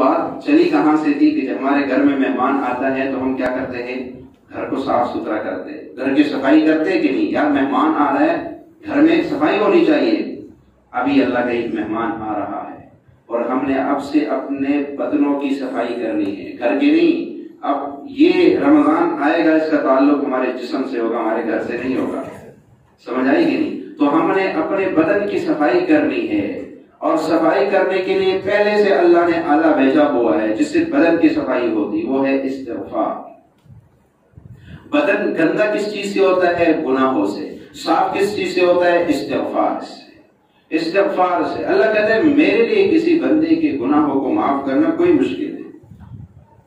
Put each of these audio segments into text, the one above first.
بات چلی کہاں سے تھی کہ جب ہمارے گھر میں مہمان آتا ہے تو ہم کیا کرتے ہیں؟ گھر کو صاف ستھرا کرتے ہیں، گھر کی صفائی کرتے ہیں کہ نہیں؟ یار مہمان آ رہا ہے، گھر میں صفائی ہونی چاہیے۔ ابھی اللہ کا ایک مہمان آ رہا ہے اور ہم نے اب سے اپنے بدنوں کی صفائی کرنی ہے، گھر کی نہیں۔ اب یہ رمضان آئے گا، اس کا تعلق ہمارے جسم سے ہوگا، ہمارے گھر سے نہیں ہوگا۔ سمجھ آئی کہ نہیں؟ تو ہم نے اپنے بدن کی صفائی کرنی ہے، اور صفائی کرنے کے لیے پہلے سے اللہ نے آلہ بھیجا ہوا ہے جس سے بدن کی صفائی ہوتی، وہ ہے استغفار۔ بدن گندا کس چیز سے ہوتا ہے؟ گناہوں سے۔ صاف کس چیز سے ہوتا ہے؟ استغفار سے۔ استغفار سے اللہ کہتے ہیں میرے لیے کسی بندے کے گناہوں کو معاف کرنا کوئی مشکل نہیں۔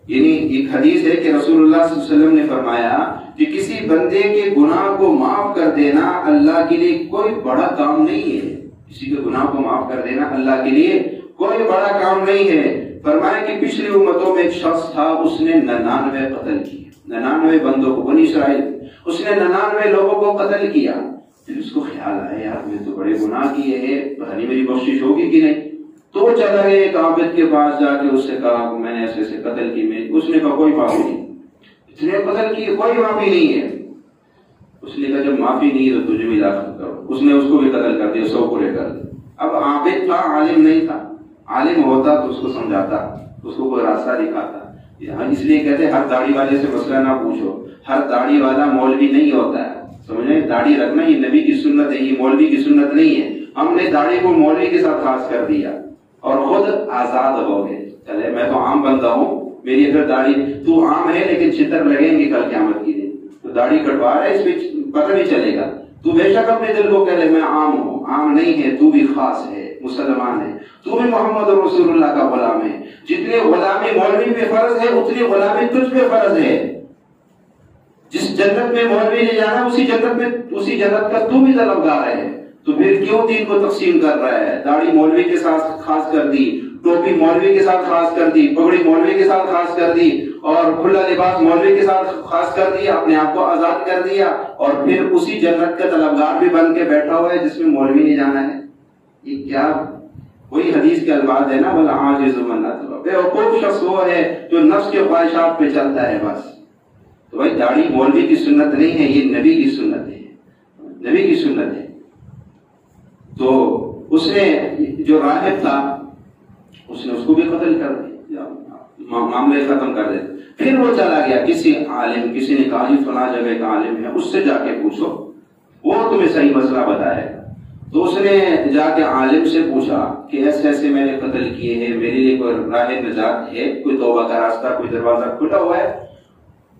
یعنی ایک حدیث ہے کہ رسول اللہ صلی اللہ علیہ وسلم نے فرمایا کہ کسی بندے کے گناہ کو معاف کر دینا اللہ کے لیے کوئی بڑا کام نہیں ہے۔ کسی کے گناہ کو معاف کر دینا اللہ کے لیے کوئی بڑا کام نہیں ہے۔ فرمایا کہ پچھلی امتوں میں ایک شخص تھا، اس نے 99 قتل کیے، 99 بندوں کو، بنی اسرائیل، اس نے 99 لوگوں کو قتل کیا۔ پھر اس کو خیال آیا یار میں تو بڑے گناہ کیے ہیں، پتہ نہیں میری بخشش ہوگی کہ نہیں۔ تو وہ چلا گیا ایک عابد کے پاس، جا کے اس سے کہا میں نے ایسے ایسے قتل کی، اس نے کہا کوئی معافی نہیں، اتنے قتل کیے کوئی معافی نہیں ہے۔ اس نے کہا جب معافی نہیں ہے تو تجھے بھی داخل کرو۔ اس نے اس کو بھی قتل کر دیا، 100 پورے کر دیا۔ اب عابد تھا، عالم نہیں تھا، عالم ہوتا تو اس کو سمجھاتا، اس کو کوئی راستہ دکھاتا۔ اس لیے کہتے ہیں ہر داڑھی والے سے مسئلہ نہ پوچھو، ہر داڑھی والا مولوی نہیں ہوتا ہے، سمجھے؟ داڑھی رکھنا یہ نبی کی سنت ہے، یہ مولوی کی سنت نہیں ہے۔ ہم نے داڑھی کو مولوی کے ساتھ خاص کر دیا اور خود آزاد ہو گئے، چلے میں تو عام بندہ ہوں، میری اگر داڑھی، تو عام ہے لیکن چھتر لگیں گے کل قیامت کی دن، تو داڑھی کٹوا رہا ہے اس میں پتہ نہیں چلے گا۔ تو بے شک اپنے دل کو کہہ لے میں عام ہوں، عام نہیں ہے، تو بھی خاص ہے، مسلمان ہے، تو بھی محمد رسول اللہ کا غلام ہے۔ جتنے غلامی مولوی پہ فرض ہے اتنی غلامی تجھ پہ فرض ہے۔ جس جنت میں مولوی نے جانا اسی جنت کا تو بھی طلبگار ہے، تو پھر کیوں دین کو تقسیم کر رہا ہے؟ داڑھی مولوی کے ساتھ خاص کر دی، ٹوپی مولوی کے ساتھ خاص کر دی، پگڑی مولوی کے ساتھ خاص کر دی، اور کھلا لباس مولوی کے ساتھ خاص کر دیا، اپنے آپ کو آزاد کر دیا، اور پھر اسی جنت کا طلبگار بھی بن کے بیٹھا ہوا ہے جس میں مولوی نہیں جانا ہے۔ یہ کیا وہی حدیث کے الفاظ ہے نا، والعاجز من اطلب، بیوقوف شخص وہ ہے جو نفس کے خواہشات پہ چلتا ہے بس۔ تو بھائی داڑھی مولوی کی سنت نہیں ہے، یہ نبی کی سنت ہے، نبی کی سنت ہے۔ تو اس نے جو راہب تھا اس نے اس کو بھی قتل کر دیا، معاملے ختم کر دیا۔ پھر وہ چلا گیا کسی عالم، کسی نے کہا جی فلاں جگہ کا عالم ہے، اس سے جا کے پوچھو، وہ تمہیں صحیح مسئلہ بتائے گا۔ تو اس نے جا کے عالم سے پوچھا کہ ایسے ایسے میں نے قتل کیے ہیں، میرے لیے کوئی راہ نجات ہے، کوئی توبہ کا راستہ، کوئی دروازہ کھلا ہوا ہے؟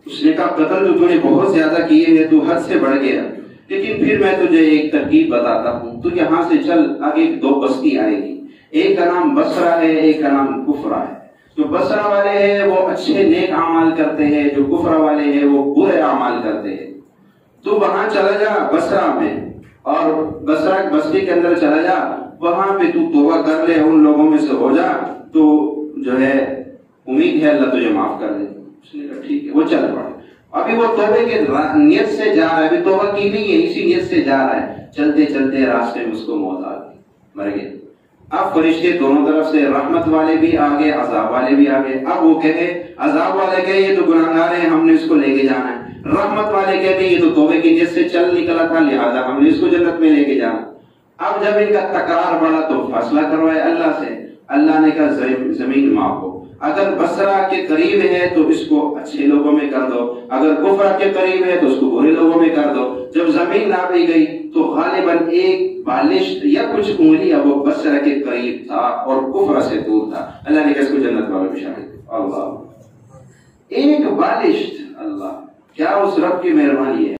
اس نے کہا قتل تو نے بہت زیادہ کیے ہیں، تو حد سے بڑھ گیا، لیکن پھر میں تجھے ایک ترکیب بتاتا ہوں، تو یہاں سے چل، آگے 2 بستی آئے گی، ایک کا نام بصرہ ہے، ایک کا نام کفرہ ہے۔ جو بصرہ والے ہیں وہ اچھے نیک اعمال کرتے ہیں، جو کفرہ والے ہیں وہ برے اعمال کرتے ہیں۔ تو وہاں چلا جا بصرہ میں، اور بصرہ بستی کے اندر چلا جا، وہاں پہ تو توبہ کر لے، ان لوگوں میں سے ہو جا، تو جو ہے امید ہے اللہ تجھے معاف کر دے۔ اس نے کہا ٹھیک ہے، وہ چل پڑا۔ ابھی وہ توبے کے نیت سے جا رہا ہے، ابھی توبہ کی نہیں ہے، اسی نیت سے جا رہا ہے، چلتے چلتے راستے میں اس کو موت آ گئی، مر گیا۔ اب فرشتے دونوں طرف سے، رحمت والے بھی آگے، عذاب والے بھی آگے۔ اب وہ کہے، عذاب والے کہے یہ تو گناہگار ہے، ہم نے اس کو لے کے جانا ہے۔ رحمت والے کہتے یہ تو توبے کی نیت سے چل نکلا تھا، لہذا ہم نے اس کو جنت میں لے کے جانا۔ اب جب ان کا تکرار بڑھا تو فیصلہ کروائے اللہ سے۔ اللہ نے کہا زمین معاف ہو، اگر بصرہ کے قریب ہے تو اس کو اچھے لوگوں میں کر دو، اگر کفر کے قریب ہے تو اس کو برے لوگوں میں کر دو۔ جب زمین ناپی گئی تو غالباً ایک بالشت یا کچھ انگلیاں وہ بصرہ کے قریب تھا اور کفر سے دور تھا۔ اللہ نے کہا اس کو جنت والوں میں شامل کر۔ اللہ، ایک بالشت، اللہ کیا اس رب کی مہربانی ہے۔